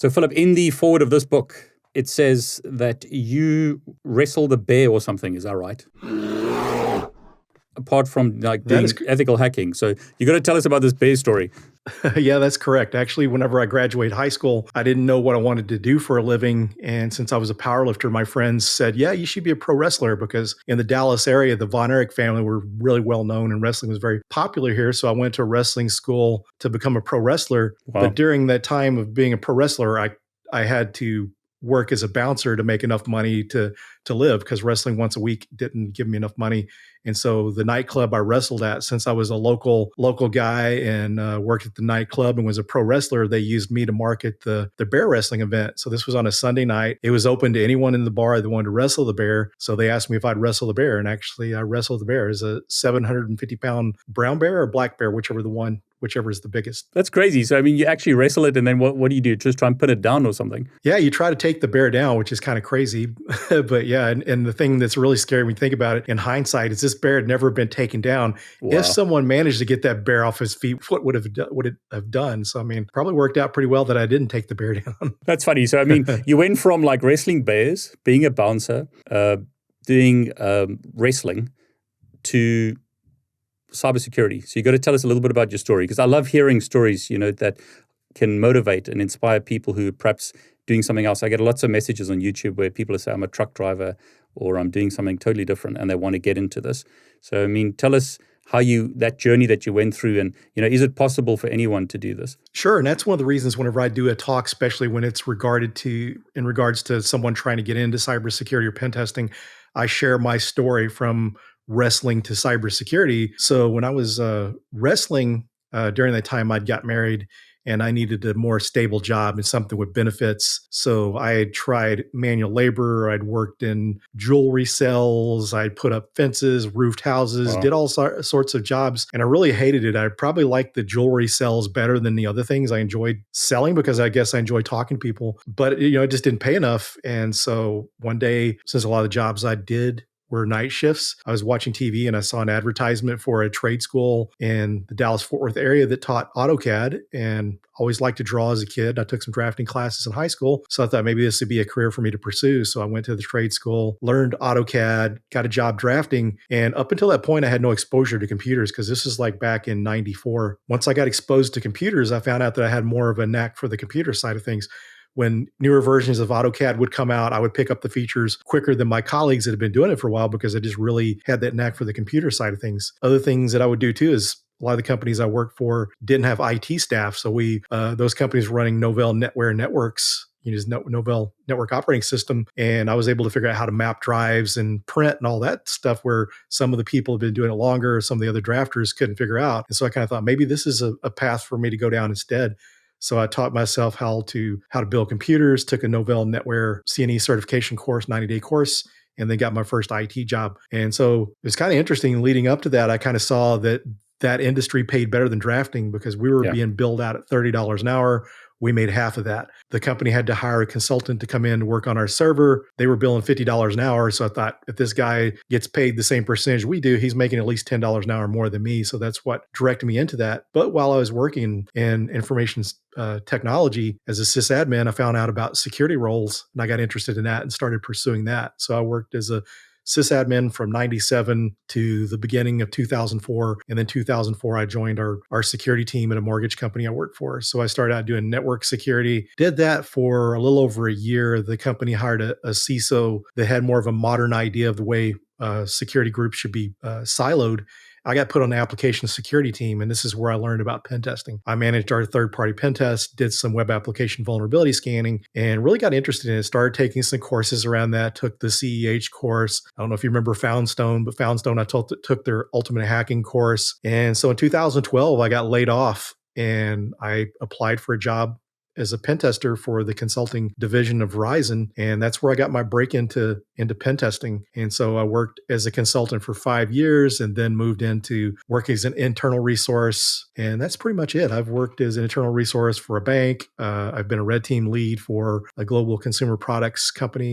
So, Philip, in the forward of this book, it says that you wrestled a bear or something. Is that right? Apart from like doing ethical hacking. So you got to tell us about this bear story. Yeah, that's correct. Actually, whenever I graduated high school, I didn't know what I wanted to do for a living. And since I was a powerlifter, my friends said, yeah, you should be a pro wrestler, because in the Dallas area, the Von Erich family were really well known and wrestling was very popular here. So I went to a wrestling school to become a pro wrestler. Wow. But during that time of being a pro wrestler, I had to work as a bouncer to make enough money to live, because wrestling once a week didn't give me enough money. And so the nightclub I wrestled at, since I was a local guy and worked at the nightclub and was a pro wrestler, they used me to market the bear wrestling event. So this was on a Sunday night. It was open to anyone in the bar that wanted to wrestle the bear. So they asked me if I'd wrestle the bear. And actually I wrestled the bear. It's a 750-pound brown bear or black bear, whichever is the biggest. That's crazy. So, I mean, you actually wrestle it, and then what do you do? Just try and pin it down or something? Yeah, you try to take the bear down, which is kind of crazy. But yeah, and the thing that's really scary when you think about it in hindsight is this bear had never been taken down. Wow. If someone managed to get that bear off his feet, what would it have done? So, I mean, probably worked out pretty well that I didn't take the bear down. That's funny. So, I mean, you went from like wrestling bears, being a bouncer, doing wrestling, to cybersecurity. So you got to tell us a little bit about your story, because I love hearing stories, that can motivate and inspire people who are perhaps doing something else. I get lots of messages on YouTube where people say, I'm a truck driver or I'm doing something totally different and they want to get into this. So, I mean, tell us how that journey that you went through, and, is it possible for anyone to do this? Sure. And that's one of the reasons whenever I do a talk, especially when it's in regards to someone trying to get into cybersecurity or pen testing, I share my story from wrestling to cybersecurity. So when I was wrestling during that time, I'd got married and I needed a more stable job and something with benefits. So I had tried manual labor. I'd worked in jewelry sales. I'd put up fences, roofed houses, did all sorts of jobs. And I really hated it. I probably liked the jewelry sales better than the other things. I enjoyed selling because I guess I enjoy talking to people, but it just didn't pay enough. And so one day, since a lot of the jobs I did were night shifts, I was watching TV and I saw an advertisement for a trade school in the Dallas-Fort Worth area that taught AutoCAD, and always liked to draw as a kid. I took some drafting classes in high school, so I thought maybe this would be a career for me to pursue. So I went to the trade school, learned AutoCAD, got a job drafting, and up until that point, I had no exposure to computers because this is like back in '94. Once I got exposed to computers, I found out that I had more of a knack for the computer side of things. When newer versions of AutoCAD would come out, I would pick up the features quicker than my colleagues that had been doing it for a while because I just really had that knack for the computer side of things. Other things that I would do too is a lot of the companies I worked for didn't have IT staff. So those companies were running Novell NetWare networks, Novell network operating system. And I was able to figure out how to map drives and print and all that stuff where some of the people have been doing it longer, some of the other drafters couldn't figure out. And so I kind of thought maybe this is a path for me to go down instead. So I taught myself how to build computers, took a Novell NetWare CNE certification course, 90-day course, and then got my first IT job. And so it was kind of interesting. Leading up to that, I kind of saw that industry paid better than drafting because we were being billed out at $30 an hour. We made half of that. The company had to hire a consultant to come in and work on our server. They were billing $50 an hour. So I thought, if this guy gets paid the same percentage we do, he's making at least $10 an hour more than me. So that's what directed me into that. But while I was working in information technology as a sysadmin, I found out about security roles and I got interested in that and started pursuing that. So I worked as a sysadmin from 97 to the beginning of 2004. And then 2004, I joined our security team at a mortgage company I worked for. So I started out doing network security, did that for a little over a year. The company hired a CISO that had more of a modern idea of the way security groups should be siloed. I got put on the application security team, and this is where I learned about pen testing. I managed our third-party pen test, did some web application vulnerability scanning, and really got interested in it. Started taking some courses around that, took the CEH course. I don't know if you remember Foundstone, but Foundstone, I took their ultimate hacking course. And so in 2012, I got laid off, and I applied for a job as a pen tester for the consulting division of Verizon. And that's where I got my break into pen testing. And so I worked as a consultant for 5 years and then moved into working as an internal resource. And that's pretty much it. I've worked as an internal resource for a bank. I've been a red team lead for a global consumer products company.